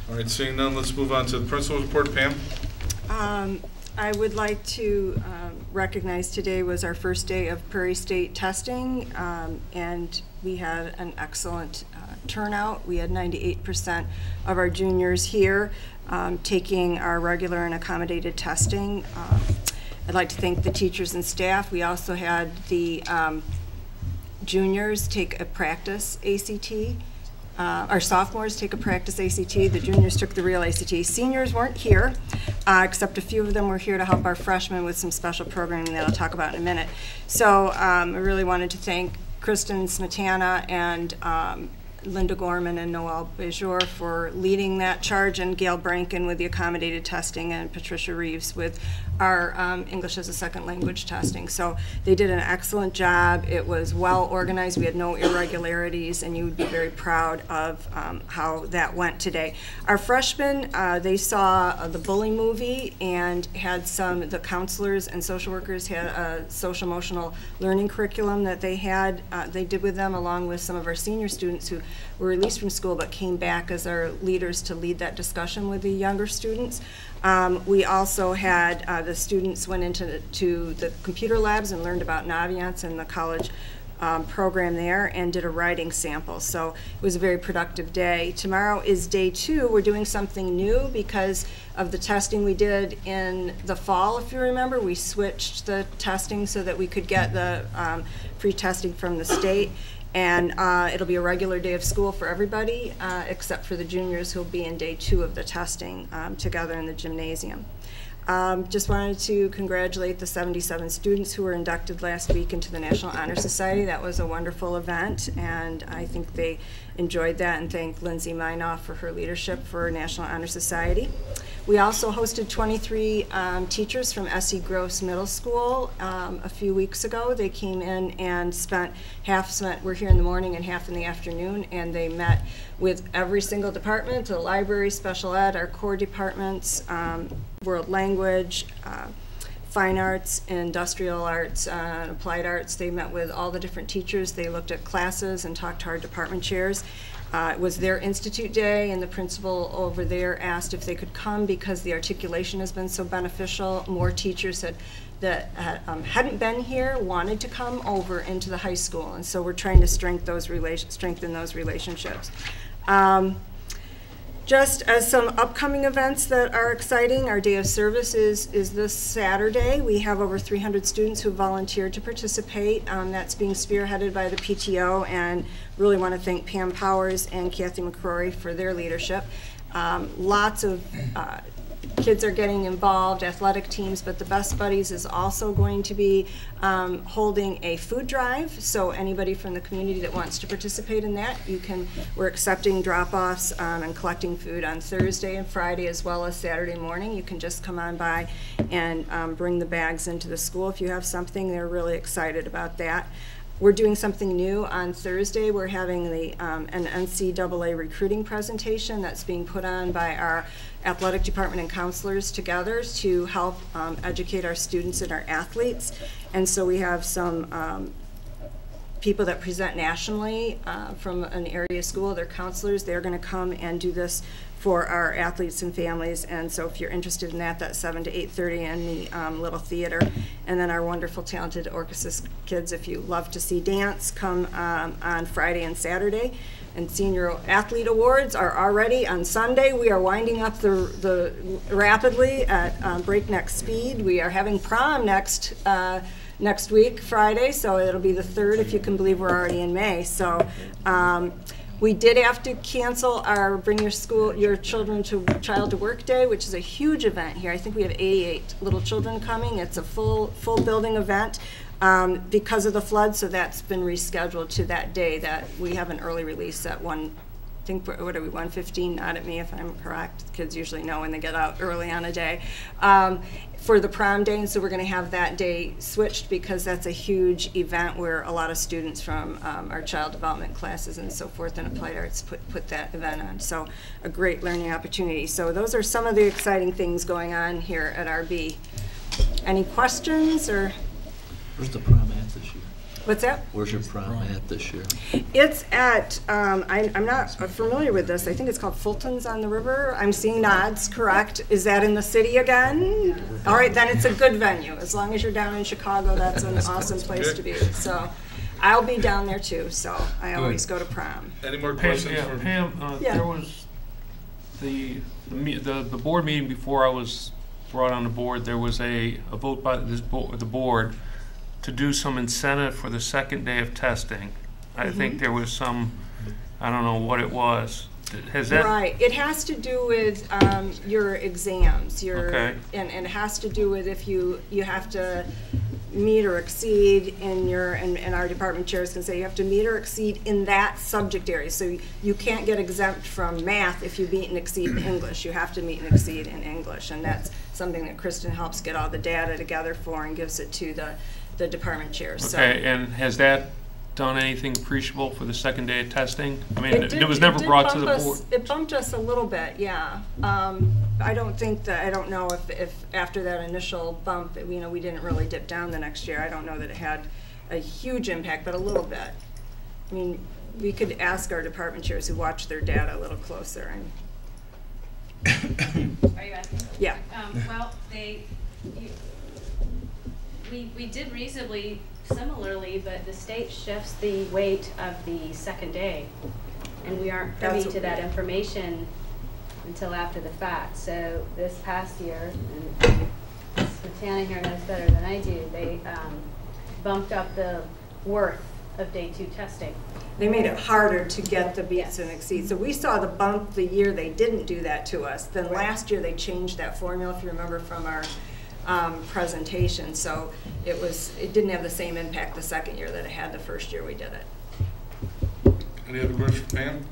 All right, seeing none, let's move on to the principal's report. Pam? I would like to recognize today was our first day of Prairie State testing, and we had an excellent turnout. We had 98% of our juniors here taking our regular and accommodated testing. I'd like to thank the teachers and staff. We also had the juniors take a practice ACT. Our sophomores take a practice ACT. The juniors took the real ACT. Seniors weren't here, except a few of them were here to help our freshmen with some special programming that I'll talk about in a minute. So I really wanted to thank Kristen Smetana and Linda Gorman and Noel Bejor for leading that charge, and Gail Branken with the accommodated testing, and Patricia Reeves with our English as a second language testing. So they did an excellent job. It was well organized. We had no irregularities, and you would be very proud of how that went today. Our freshmen, they saw the Bully movie and had the counselors and social workers had a social emotional learning curriculum that they did with them, along with some of our senior students who were released from school but came back as our leaders to lead that discussion with the younger students. We also had the students went into the computer labs and learned about Naviance and the college program there, and did a writing sample. So it was a very productive day. Tomorrow is day 2. We're doing something new because of the testing we did in the fall. If you remember, we switched the testing so that we could get the free testing from the state. And it'll be a regular day of school for everybody, except for the juniors who will be in day 2 of the testing together in the gymnasium. Just wanted to congratulate the 77 students who were inducted last week into the National Honor Society. That was a wonderful event, and I think they enjoyed that, and thank Lindsay Minoff for her leadership for National Honor Society. We also hosted 23 teachers from S.E. Gross Middle School a few weeks ago. They came in and were here in the morning and half in the afternoon, and they met with every single department, the library, special ed, our core departments, world language, fine arts, industrial arts, applied arts. They met with all the different teachers. They looked at classes and talked to our department chairs. It was their institute day, and the principal over there asked if they could come because the articulation has been so beneficial. More teachers that hadn't been here wanted to come over into the high school, and so we're trying to strengthen those relationships. Just as some upcoming events that are exciting, our Day of Service is this Saturday. We have over 300 students who volunteered to participate. That's being spearheaded by the PTO, and really want to thank Pam Powers and Kathy McCrory for their leadership. Lots of kids are getting involved, athletic teams, but the Best Buddies is also going to be holding a food drive. So anybody from the community that wants to participate in that, we're accepting drop-offs and collecting food on Thursday and Friday as well as Saturday morning. You can just come on by and bring the bags into the school if you have something. They're really excited about that. We're doing something new on Thursday. We're having an NCAA recruiting presentation that's being put on by our athletic department and counselors together to help educate our students and our athletes. And so we have some people that present nationally from an area school. They're counselors. They're going to come and do this for our athletes and families, and so if you're interested in that, that's 7 to 8:30 in the Little Theater. And then our wonderful, talented orchestra kids, if you love to see dance, come on Friday and Saturday. And Senior Athlete Awards are already on Sunday. We are winding up rapidly at breakneck speed. We are having prom next week, Friday, so it'll be the 3rd, if you can believe we're already in May. So. We did have to cancel our Bring Your Child to Work Day, which is a huge event here. I think we have 88 little children coming. It's a full building event because of the flood, so that's been rescheduled to that day. That we have an early release at 1:15, not at me if I'm correct. The kids usually know when they get out early on a day. For the prom day, and so we're going to have that day switched because that's a huge event where a lot of students from our child development classes and so forth and applied arts put that event on. So a great learning opportunity. So those are some of the exciting things going on here at RB. Any questions or? Where's the prom at this year? What's that? Where's your prom at this year? It's at, I'm not familiar with this. I think it's called Fulton's on the River. I'm seeing nods, correct. Is that in the city again? All right, then it's a good venue. As long as you're down in Chicago, that's an awesome place to be. So I'll be down there too, so I always go to prom. Any more Pam, questions? for Pam, Yeah. there was the board meeting before I was brought on the board. There was a vote by the board to do some incentive for the second day of testing. I think there was some, I don't know what it was. Has that? Right. It has to do with your exams. Okay. And it has to do with if you have to meet or exceed in your, and our department chairs can say you have to meet or exceed in that subject area. So you can't get exempt from math if you meet and exceed in English. You have to meet and exceed in English. And that's something that Kristen helps get all the data together for and gives it to the department chairs. Okay, and has that done anything appreciable for the second day of testing? I mean, it was never did brought to bump the us- board. It bumped us a little bit, yeah. I don't know if after that initial bump, we didn't really dip down the next year. I don't know that it had a huge impact, but a little bit. I mean, we could ask our department chairs who watch their data a little closer. Are you asking? Yeah. Well, we did reasonably similarly, but the state shifts the weight of the second day, and we aren't privy to that information until after the fact. So this past year, and Ms. Matana knows better than I do, they bumped up the worth of day 2 testing. They made it harder to get the beats and exceeds. So we saw the bump the year they didn't do that to us. Then last year they changed that formula, if you remember from our presentation. So it didn't have the same impact the second year that it had the first year we did it. Any other questions for Pam?